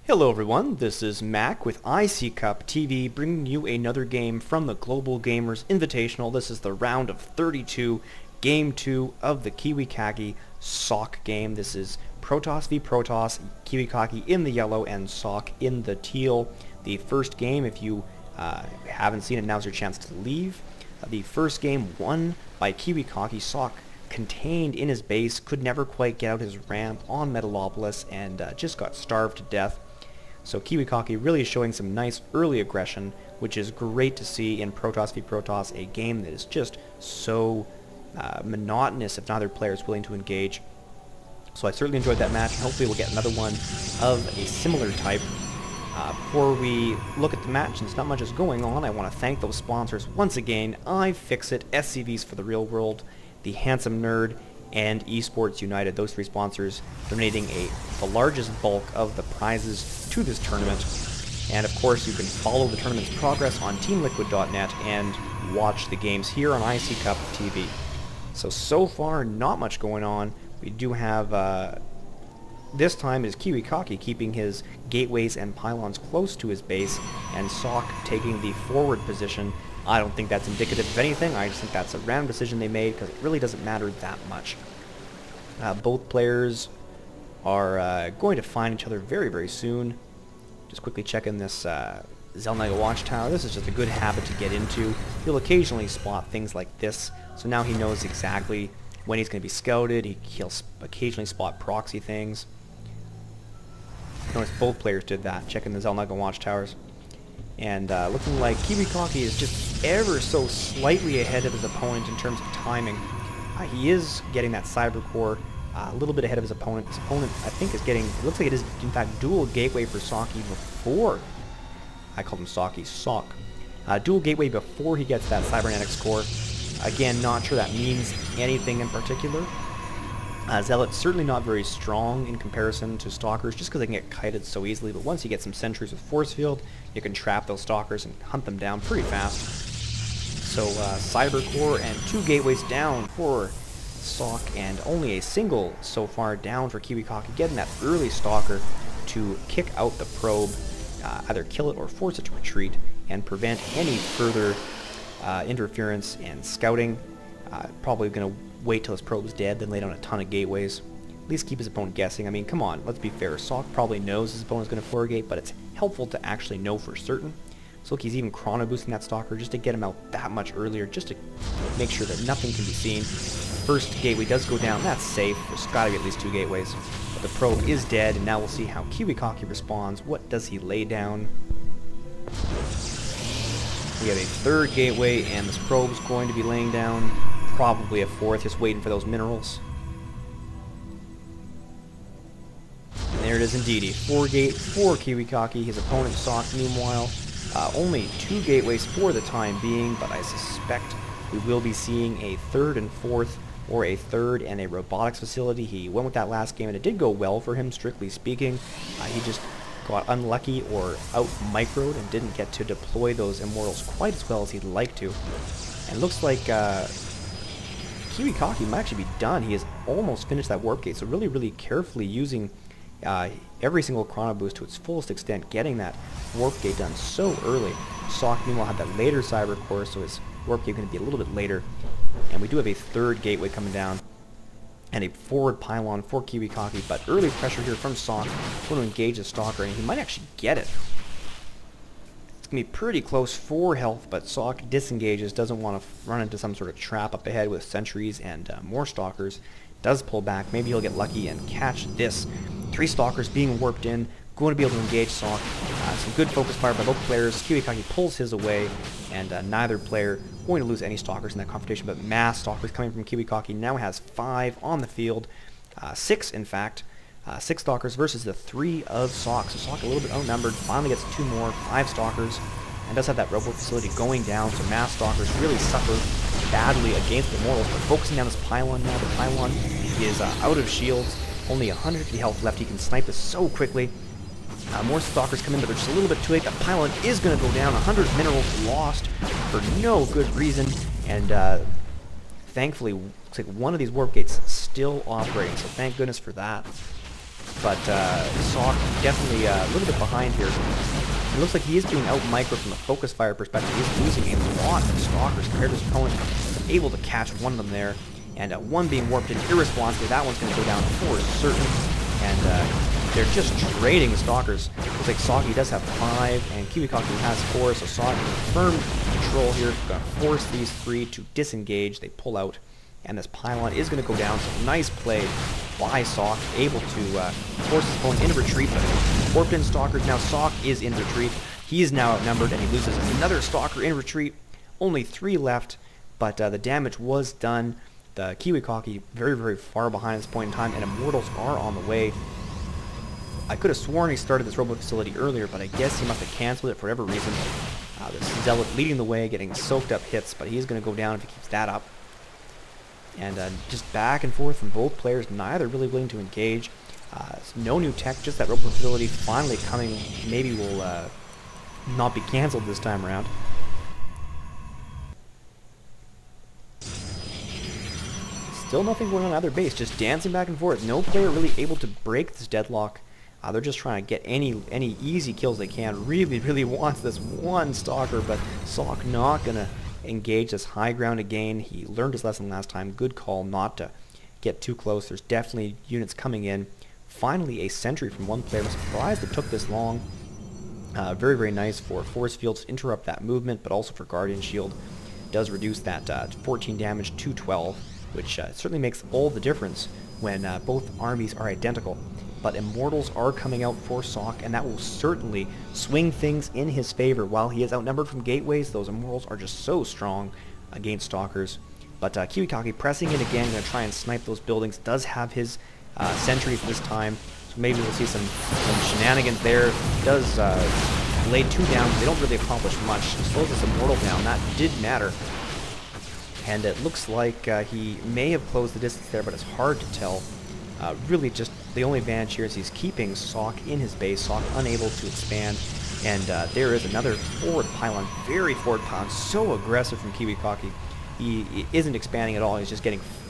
Hello everyone, this is Mac with KiWiKaKi TV bringing you another game from the Global Gamers Invitational. This is the round of 32, game 2 of the KiWiKaKi Socke game. This is Protoss v Protoss, KiWiKaKi in the yellow and Socke in the teal. The first game, if you haven't seen it, now's your chance to leave. The first game won by KiWiKaKi. Socke contained in his base, could never quite get out his ramp on Metalopolis and just got starved to death. So KiWiKaKi really is showing some nice early aggression, which is great to see in Protoss v Protoss, a game that is just so monotonous if neither player is willing to engage. So I certainly enjoyed that match, and hopefully we'll get another one of a similar type. Before we look at the match, since not much is going on, I want to thank those sponsors once again: iFixit, SCVs for the Real World, The Handsome Nerd, and Esports United. Those three sponsors donating the largest bulk of the prizes to this tournament. And of course you can follow the tournament's progress on teamliquid.net and watch the games here on KiWiKaKi TV. So far not much going on. We do have this time is KiWiKaKi keeping his gateways and pylons close to his base, and Socke taking the forward position. I don't think that's indicative of anything. I just think that's a random decision they made because it really doesn't matter that much. Both players are going to find each other very soon. Just quickly checking this Zelniga watchtower. This is just a good habit to get into. He'll occasionally spot things like this, so now he knows exactly when he's going to be scouted. He'll occasionally spot proxy things. Notice both players did that, checking the Zelniga watchtowers. And looking like KiWiKaKi is just ever so slightly ahead of his opponent in terms of timing. He is getting that cyber core a little bit ahead of his opponent. His opponent, I think, is getting, it looks like it is in fact dual gateway for Socke before, I called him Socke. Dual gateway before he gets that cybernetics core. Again, not sure that means anything in particular. Zealot's certainly not very strong in comparison to Stalkers, just because they can get kited so easily, but once you get some sentries with force field, you can trap those Stalkers and hunt them down pretty fast. So Cyber Core and 2 gateways down for Socke, and only a single so far down for KiWiKaKi, getting that early Stalker to kick out the probe, either kill it or force it to retreat, and prevent any further interference and scouting. Probably going to wait till his probe's dead, then lay down a ton of gateways. At least keep his opponent guessing. I mean, come on, let's be fair. Socke probably knows his opponent's going to floor gate, but it's helpful to actually know for certain. So look, he's even chrono boosting that Stalker just to get him out that much earlier, just to make sure that nothing can be seen. First gateway does go down, that's safe. There's got to be at least 2 gateways. But the probe is dead, and now we'll see how KiWiKaKi responds. What does he lay down? We have a 3rd gateway, and this probe's going to be laying down probably a 4th, just waiting for those minerals. And there it is indeed, a 4 gate for KiWiKaKi. His opponent Socke, meanwhile, only 2 gateways for the time being, but I suspect we will be seeing a 3rd and 4th, or a 3rd and a robotics facility. He went with that last game, and it did go well for him, strictly speaking. He just got unlucky or out-microed and didn't get to deploy those Immortals quite as well as he'd like to. And looks like KiWiKaKi might actually be done. He has almost finished that warp gate, so really carefully using every single chrono boost to its fullest extent, getting that warp gate done so early. Socke, meanwhile, had that later cyber core, so his warp gate is going to be a little bit later. And we do have a 3rd gateway coming down, and a forward pylon for KiWiKaKi, but early pressure here from Socke. Going to engage the Stalker, and he might actually get it. It's going to be pretty close for health, but Socke disengages, doesn't want to run into some sort of trap up ahead with sentries and more Stalkers. Does pull back. Maybe he'll get lucky and catch this. 3 Stalkers being warped in, going to be able to engage Socke. Some good focus fire by both players. KiWiKaKi pulls his away, and neither player going to lose any Stalkers in that confrontation, but mass Stalkers coming from KiWiKaKi. Now has 5 on the field. 6, in fact. 6 Stalkers versus the 3 of Socke. So Socke a little bit outnumbered, finally gets 2 more, 5 Stalkers, and does have that robo facility going down, so mass Stalkers really suffer badly against the Immortals, but focusing down this pylon now. The pylon is out of shields, only 150 health left. He can snipe this so quickly. More Stalkers come in, but they're just a little bit too late. The pylon is going to go down. 100 minerals lost for no good reason, and thankfully, looks like one of these warp gates is still operating, so thank goodness for that. but Socke definitely a little bit behind here. It looks like he is being out-micro from a focus fire perspective. He's losing a lot of Stalkers compared to his opponent. Able to catch one of them there, and one being warped in irresponsibly. That one's going to go down for certain, and they're just trading the Stalkers. Looks like Socke does have 5, and KiWiKaKi has 4, so Socke in firm control here. Going to force these 3 to disengage. They pull out, and this pylon is going to go down. So nice play by Socke, able to force his opponent into retreat, but warped in Stalkers. Now Socke is in retreat. He is now outnumbered, and he loses another Stalker in retreat. Only 3 left, but the damage was done. The KiWiKaKi very, very far behind at this point in time, and Immortals are on the way. I could have sworn he started this robot facility earlier, but I guess he must have canceled it for whatever reason. The Zealot leading the way, getting soaked up hits, but he's going to go down if he keeps that up. And just back and forth from both players, neither really willing to engage. No new tech, just that robot facility finally coming. Maybe will not be canceled this time around. Still nothing going on either base, just dancing back and forth. No player really able to break this deadlock. They're just trying to get any easy kills they can. Really, really wants this one Stalker, but Socke not going to engage this high ground again. He learned his lesson last time. Good call not to get too close. There's definitely units coming in. Finally, a sentry from one player. I'm surprised it took this long. Very, very nice for Force Fields to interrupt that movement, but also for Guardian Shield. Does reduce that 14 damage to 12, which certainly makes all the difference when both armies are identical. But Immortals are coming out for Socke, and that will certainly swing things in his favor. While he is outnumbered from gateways, those Immortals are just so strong against Stalkers. But KiWiKaKi pressing in again, going to try and snipe those buildings. Does have his sentries this time, so maybe we'll see some shenanigans there. Does lay 2 down, but they don't really accomplish much. Slows this Immortal down, that did matter. And it looks like he may have closed the distance there, but it's hard to tell. Really just the only advantage here is he's keeping Socke in his base, Socke unable to expand, and there is another forward pylon, very forward pylon, so aggressive from KiWiKaKi. He isn't expanding at all, he's just getting